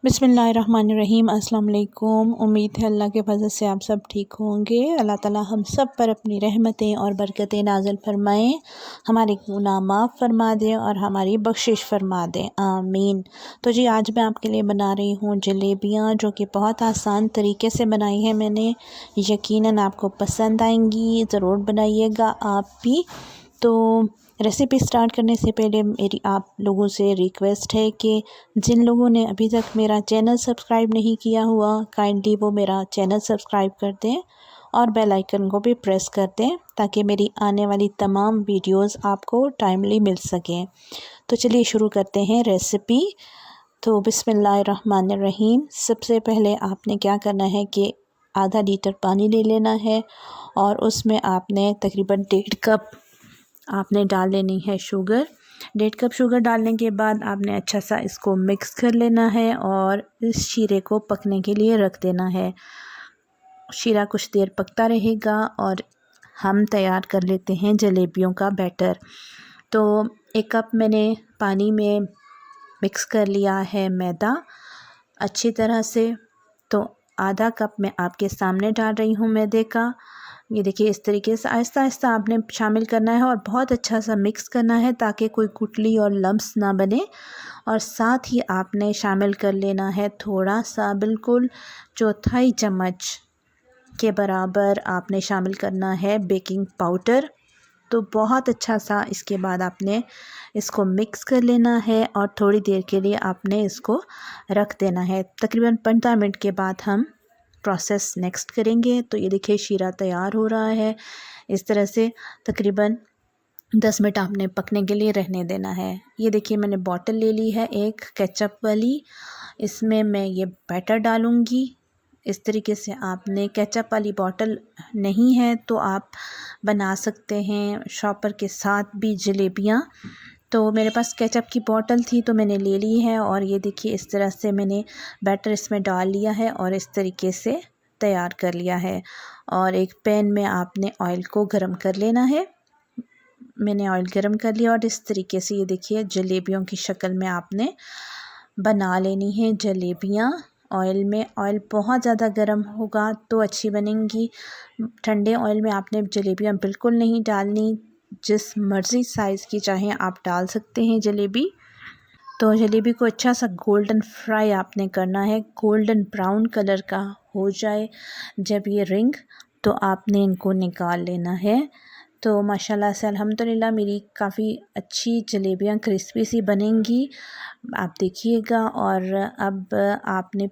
बिस्मिल्लाहिर्रहमानिर्रहीम। अस्सलाम वालेकुम। उम्मीद है अल्लाह के फज़ल से आप सब ठीक होंगे। अल्लाह ताला हम सब पर अपनी रहमतें और बरकतें नाज़िल फ़रमाएँ, हमारे गुनाह माफ़ फ़रमा दें और हमारी बख्शिश फ़रमा दें, आमीन। तो जी आज मैं आपके लिए बना रही हूँ जलेबियाँ, जो कि बहुत आसान तरीके से बनाई है मैंने। यकीनन आपको पसंद आएंगी, ज़रूर बनाइएगा आप भी। तो रेसिपी स्टार्ट करने से पहले मेरी आप लोगों से रिक्वेस्ट है कि जिन लोगों ने अभी तक मेरा चैनल सब्सक्राइब नहीं किया हुआ, काइंडली वो मेरा चैनल सब्सक्राइब कर दें और बेल आइकन को भी प्रेस कर दें, ताकि मेरी आने वाली तमाम वीडियोस आपको टाइमली मिल सकें। तो चलिए शुरू करते हैं रेसिपी। तो बिस्मिल्लाहिर्रहमानिर्रहीम। सबसे पहले आपने क्या करना है कि आधा लीटर पानी ले लेना है और उसमें आपने तकरीबन 1.5 कप आपने डाल लेनी है शुगर। 1.5 कप शुगर डालने के बाद आपने अच्छा सा इसको मिक्स कर लेना है और इस शीरे को पकने के लिए रख देना है। शीरा कुछ देर पकता रहेगा और हम तैयार कर लेते हैं जलेबियों का बैटर। तो 1 कप मैंने पानी में मिक्स कर लिया है मैदा अच्छी तरह से। तो आधा कप मैं आपके सामने डाल रही हूँ मैदे का। ये देखिए, इस तरीके से आहिस्ता आहिस्ता आपने शामिल करना है और बहुत अच्छा सा मिक्स करना है ताकि कोई गुठली और लम्स ना बने। और साथ ही आपने शामिल कर लेना है थोड़ा सा, बिल्कुल 1/4 चम्मच के बराबर आपने शामिल करना है बेकिंग पाउडर। तो बहुत अच्छा सा इसके बाद आपने इसको मिक्स कर लेना है और थोड़ी देर के लिए आपने इसको रख देना है। तकरीबन 15 मिनट के बाद हम प्रोसेस नेक्स्ट करेंगे। तो ये देखिए, शीरा तैयार हो रहा है। इस तरह से तकरीबन 10 मिनट आपने पकने के लिए रहने देना है। ये देखिए, मैंने बॉटल ले ली है एक केचप वाली, इसमें मैं ये बैटर डालूँगी। इस तरीके से आपने, केचप वाली बॉटल नहीं है तो आप बना सकते हैं शॉपर के साथ भी जलेबियाँ। तो मेरे पास केचप की बॉटल थी तो मैंने ले ली है और ये देखिए, इस तरह से मैंने बैटर इसमें डाल लिया है और इस तरीके से तैयार कर लिया है। और एक पैन में आपने ऑयल को गरम कर लेना है। मैंने ऑयल गरम कर लिया और इस तरीके से ये देखिए, जलेबियों की शक्ल में आपने बना लेनी है जलेबियाँ ऑयल में। ऑयल बहुत ज़्यादा गर्म होगा तो अच्छी बनेंगी। ठंडे ऑयल में आपने जलेबियाँ बिल्कुल नहीं डालनी। जिस मर्ज़ी साइज़ की चाहें आप डाल सकते हैं जलेबी। तो जलेबी को अच्छा सा गोल्डन फ्राई आपने करना है, गोल्डन ब्राउन कलर का हो जाए जब ये रिंग, तो आपने इनको निकाल लेना है। तो माशाल्लाह से अल्हम्दुलिल्लाह मेरी काफ़ी अच्छी जलेबियाँ क्रिस्पी सी बनेंगी, आप देखिएगा। और अब आपने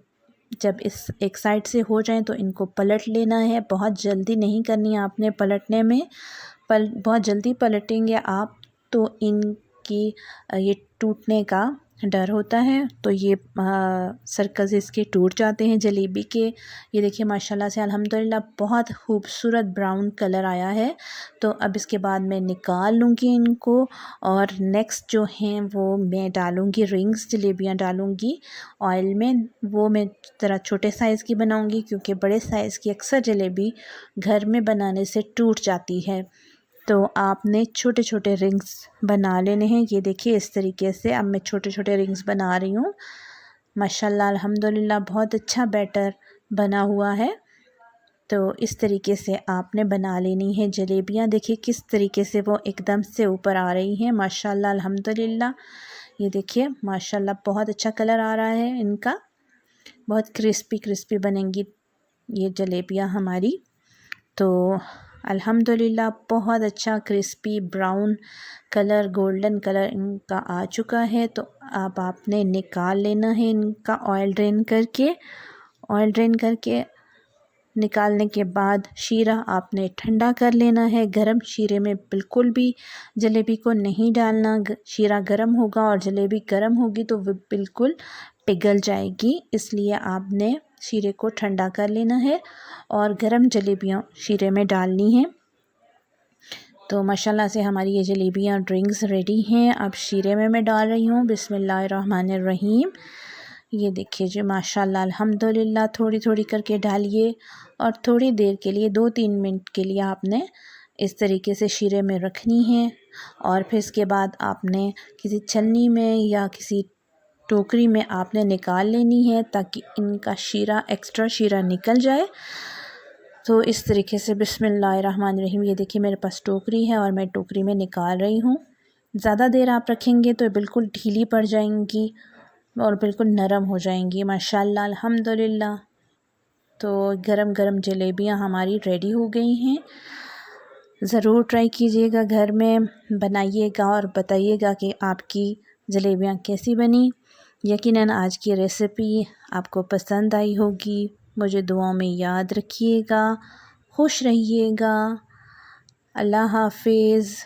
जब इस एक साइड से हो जाएं तो इनको पलट लेना है। बहुत जल्दी नहीं करनी है आपने पलटने में, बहुत जल्दी पलटेंगे आप तो इनकी ये टूटने का डर होता है। तो ये सर्कल्स इसके टूट जाते हैं जलेबी के। ये देखिए, माशाल्लाह से अल्हम्दुलिल्लाह बहुत खूबसूरत ब्राउन कलर आया है। तो अब इसके बाद मैं निकाल लूँगी इनको और नेक्स्ट जो हैं वो मैं डालूँगी, रिंग्स जलेबियाँ डालूँगी ऑयल में। वो मैं ज़रा छोटे साइज़ की बनाऊँगी क्योंकि बड़े साइज़ की अक्सर जलेबी घर में बनाने से टूट जाती है। तो आपने छोटे छोटे रिंग्स बना लेने हैं। ये देखिए, इस तरीके से अब मैं छोटे छोटे रिंग्स बना रही हूँ। माशाल्लाह अल्हम्दुलिल्लाह बहुत अच्छा बैटर बना हुआ है। तो इस तरीके से आपने बना लेनी है जलेबियाँ। देखिए किस तरीके से वो एकदम से ऊपर आ रही हैं, माशाल्लाह अल्हम्दुलिल्लाह। ये देखिए, माशाल्लाह बहुत अच्छा कलर आ रहा है इनका। बहुत क्रिस्पी क्रिस्पी बनेंगी ये जलेबियाँ हमारी। तो अल्हम्दुलिल्लाह बहुत अच्छा crispy brown colour, golden colour इनका आ चुका है। तो अब आपने निकाल लेना है इनका ऑयल ड्रेन करके। ऑयल ड्रेन करके निकालने के बाद शीरा आपने ठंडा कर लेना है। गरम शीरे में बिल्कुल भी जलेबी को नहीं डालना। शीरा गरम होगा और जलेबी गरम होगी तो वो बिल्कुल पिघल जाएगी, इसलिए आपने शीरे को ठंडा कर लेना है और गरम जलेबियाँ शीरे में डालनी है। तो माशाल्लाह से हमारी ये जलेबियाँ ड्रिंक्स रेडी हैं। अब शीरे में मैं डाल रही हूँ। बिस्मिल्लाहिर्रहमानिर्रहीम। ये देखिए जी, माशाल्लाह अल्हम्दुलिल्लाह थोड़ी थोड़ी करके डालिए और थोड़ी देर के लिए 2-3 मिनट के लिए आपने इस तरीके से शीरे में रखनी है। और फिर इसके बाद आपने किसी छन्नी में या किसी टोकरी में आपने निकाल लेनी है ताकि इनका शीरा एक्स्ट्रा शीरा निकल जाए। तो इस तरीके से बिस्मिल्लाहिर्रहमानिर्रहीम, ये देखिए मेरे पास टोकरी है और मैं टोकरी में निकाल रही हूँ। ज़्यादा देर आप रखेंगे तो बिल्कुल ढीली पड़ जाएंगी और बिल्कुल नरम हो जाएंगी। माशाल्लाह अल्हम्दुलिल्लाह। तो गरम गरम जलेबियाँ हमारी रेडी हो गई हैं। ज़रूर ट्राई कीजिएगा, घर में बनाइएगा और बताइएगा कि आपकी जलेबियाँ कैसी बनी। यकीनन आज की रेसिपी आपको पसंद आई होगी। मुझे दुआओं में याद रखिएगा। खुश रहिएगा। अल्लाह हाफ़िज़।